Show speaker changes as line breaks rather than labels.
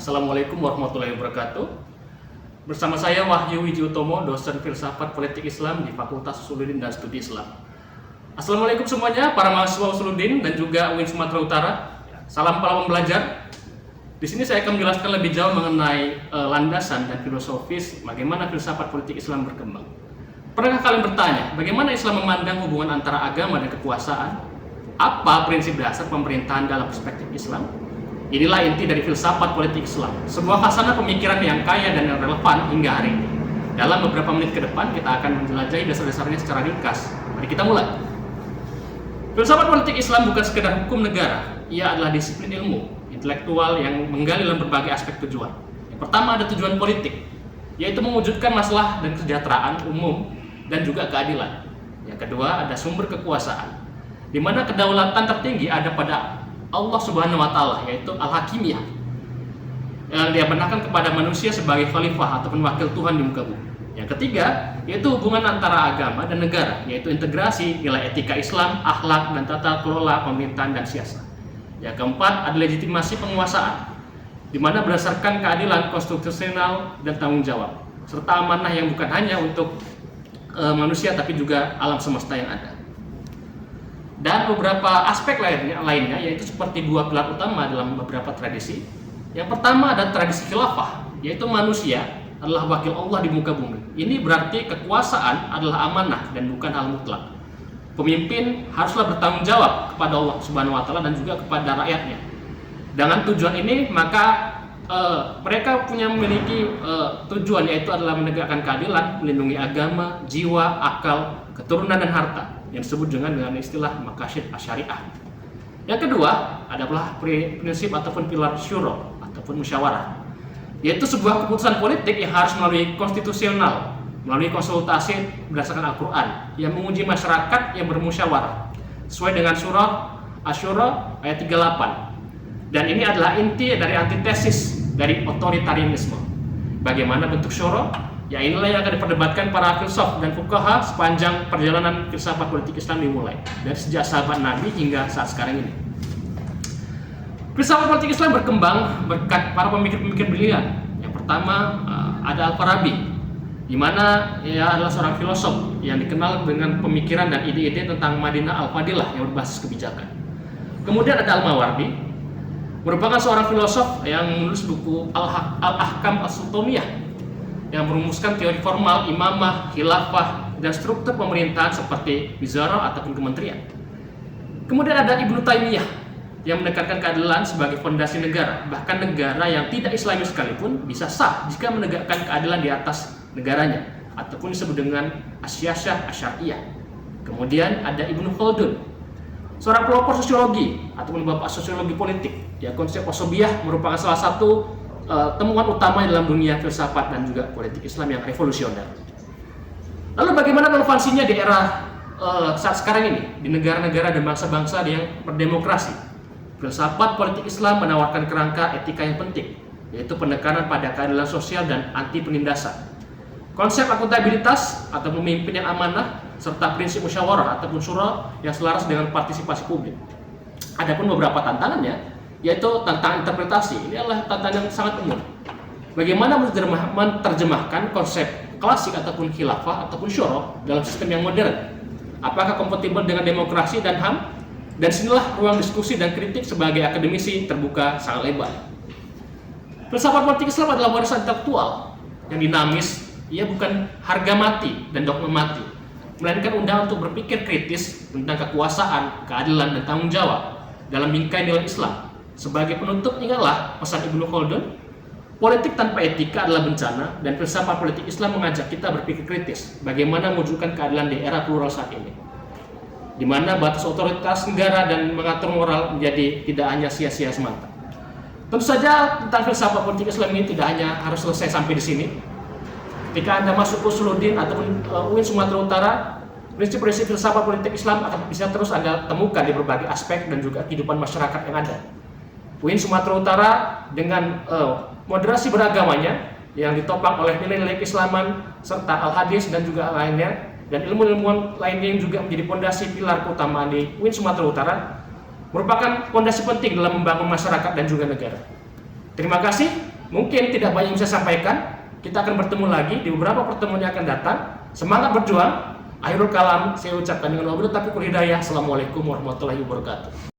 Assalamualaikum warahmatullahi wabarakatuh. Bersama saya Wahyu Wijiutomo, dosen filsafat politik Islam di Fakultas Usuluddin dan Studi Islam. Assalamualaikum semuanya, para mahasiswa Usuluddin dan juga UIN Sumatera Utara. Salam para pembelajar. Di sini saya akan menjelaskan lebih jauh mengenai landasan dan filosofis bagaimana filsafat politik Islam berkembang. Pernahkah kalian bertanya, bagaimana Islam memandang hubungan antara agama dan kekuasaan? Apa prinsip dasar pemerintahan dalam perspektif Islam? Inilah inti dari filsafat politik Islam, sebuah khasanah pemikiran yang kaya dan yang relevan hingga hari ini. Dalam beberapa menit ke depan, kita akan menjelajahi dasar-dasarnya secara ringkas. Mari kita mulai. Filsafat politik Islam bukan sekedar hukum negara, ia adalah disiplin ilmu, intelektual yang menggali dalam berbagai aspek tujuan. Yang pertama ada tujuan politik, yaitu mewujudkan masalah dan kesejahteraan umum dan juga keadilan. Yang kedua ada sumber kekuasaan, di mana kedaulatan tertinggi ada pada Allah Subhanahu wa Ta'ala, yaitu Al-Hakimiyah, yang dia benarkan kepada manusia sebagai khalifah ataupun wakil Tuhan di muka bumi. Yang ketiga yaitu hubungan antara agama dan negara, yaitu integrasi nilai etika Islam, akhlak dan tata kelola pemerintahan dan siasat. Yang keempat ada legitimasi penguasaan, di mana berdasarkan keadilan konstitusional dan tanggung jawab, serta amanah yang bukan hanya untuk manusia tapi juga alam semesta yang ada. Dan beberapa aspek lainnya yaitu seperti dua pilar utama dalam beberapa tradisi. Yang pertama ada tradisi khilafah, yaitu manusia adalah wakil Allah di muka bumi. Ini berarti kekuasaan adalah amanah dan bukan hal mutlak. Pemimpin haruslah bertanggung jawab kepada Allah Subhanahu wa Ta'ala dan juga kepada rakyatnya. Dengan tujuan ini maka mereka memiliki tujuan, yaitu adalah menegakkan keadilan, melindungi agama, jiwa, akal, keturunan dan harta, yang disebut dengan istilah maqasid asyariah. Yang kedua adalah prinsip ataupun pilar syuro ataupun musyawarah, yaitu sebuah keputusan politik yang harus melalui konstitusional, melalui konsultasi berdasarkan Al-Quran yang menguji masyarakat yang bermusyawarah sesuai dengan surah Asy-Syura ayat 38. Dan ini adalah inti dari antitesis dari otoritarianisme. Bagaimana bentuk syuro? Ya inilah yang akan diperdebatkan para filsuf dan fuqaha sepanjang perjalanan filsafat politik Islam dimulai dari sejak sahabat Nabi hingga saat sekarang ini. Filsafat politik Islam berkembang berkat para pemikir-pemikir brilian. Yang pertama ada Al-Farabi, di mana ia adalah seorang filosof yang dikenal dengan pemikiran dan ide-ide tentang Madinah Al-Fadilah yang berbasis kebijakan. Kemudian ada Al-Mawardi, merupakan seorang filosof yang menulis buku Al-Ahkam As-Sultaniyah yang merumuskan teori formal imamah, khilafah, dan struktur pemerintahan seperti wizarah ataupun kementerian. Kemudian ada Ibnu Taimiyah yang menekankan keadilan sebagai fondasi negara. Bahkan negara yang tidak Islami sekalipun bisa sah jika menegakkan keadilan di atas negaranya, ataupun disebut dengan as-siyasah asy-syar'iyyah. Kemudian ada Ibnu Khaldun, seorang pelopor sosiologi ataupun bapak sosiologi politik. Ya, konsep wasobiyah merupakan salah satu temuan utama dalam dunia filsafat dan juga politik Islam yang revolusioner. Lalu bagaimana relevansinya di era saat sekarang ini di negara-negara dan bangsa-bangsa yang berdemokrasi? Filsafat politik Islam menawarkan kerangka etika yang penting, yaitu penekanan pada keadilan sosial dan anti penindasan. Konsep akuntabilitas atau pemimpin yang amanah serta prinsip musyawarah ataupun syura yang selaras dengan partisipasi publik. Adapun beberapa tantangannya, yaitu tantangan interpretasi. Ini adalah tantangan yang sangat umum. Bagaimana menerjemahkan konsep klasik ataupun khilafah ataupun syuro dalam sistem yang modern? Apakah kompatibel dengan demokrasi dan HAM? Dan sinilah ruang diskusi dan kritik sebagai akademisi terbuka sangat lebar. Filsafat politik Islam adalah warisan intelektual yang dinamis. Ia bukan harga mati dan dogma mati, melainkan undang untuk berpikir kritis tentang kekuasaan, keadilan, dan tanggung jawab dalam bingkai nilai Islam. Sebagai penutup, ingatlah pesan Ibnu Khaldun, politik tanpa etika adalah bencana, dan filsafat politik Islam mengajak kita berpikir kritis bagaimana mewujudkan keadilan di era plural saat ini, di mana batas otoritas negara dan mengatur moral menjadi tidak hanya sia-sia semata. Tentu saja tentang filsafat politik Islam ini tidak hanya harus selesai sampai di sini. Ketika Anda masuk ke Usuluddin ataupun UIN Sumatera Utara, prinsip-prinsip filsafat politik Islam akan bisa terus Anda temukan di berbagai aspek dan juga kehidupan masyarakat yang ada. UIN Sumatera Utara dengan moderasi beragamanya yang ditopang oleh nilai-nilai keislaman serta al-hadis dan juga lainnya, dan ilmu-ilmuwan lainnya yang juga menjadi fondasi pilar keutamaan di UIN Sumatera Utara, merupakan fondasi penting dalam membangun masyarakat dan juga negara. Terima kasih. mungkin tidak banyak yang bisa sampaikan. Kita akan bertemu lagi di beberapa pertemuan yang akan datang. Semangat berjuang. Akhirul kalam saya ucapkan dengan wabillahi taufiq wal hidayah. Assalamualaikum warahmatullahi wabarakatuh.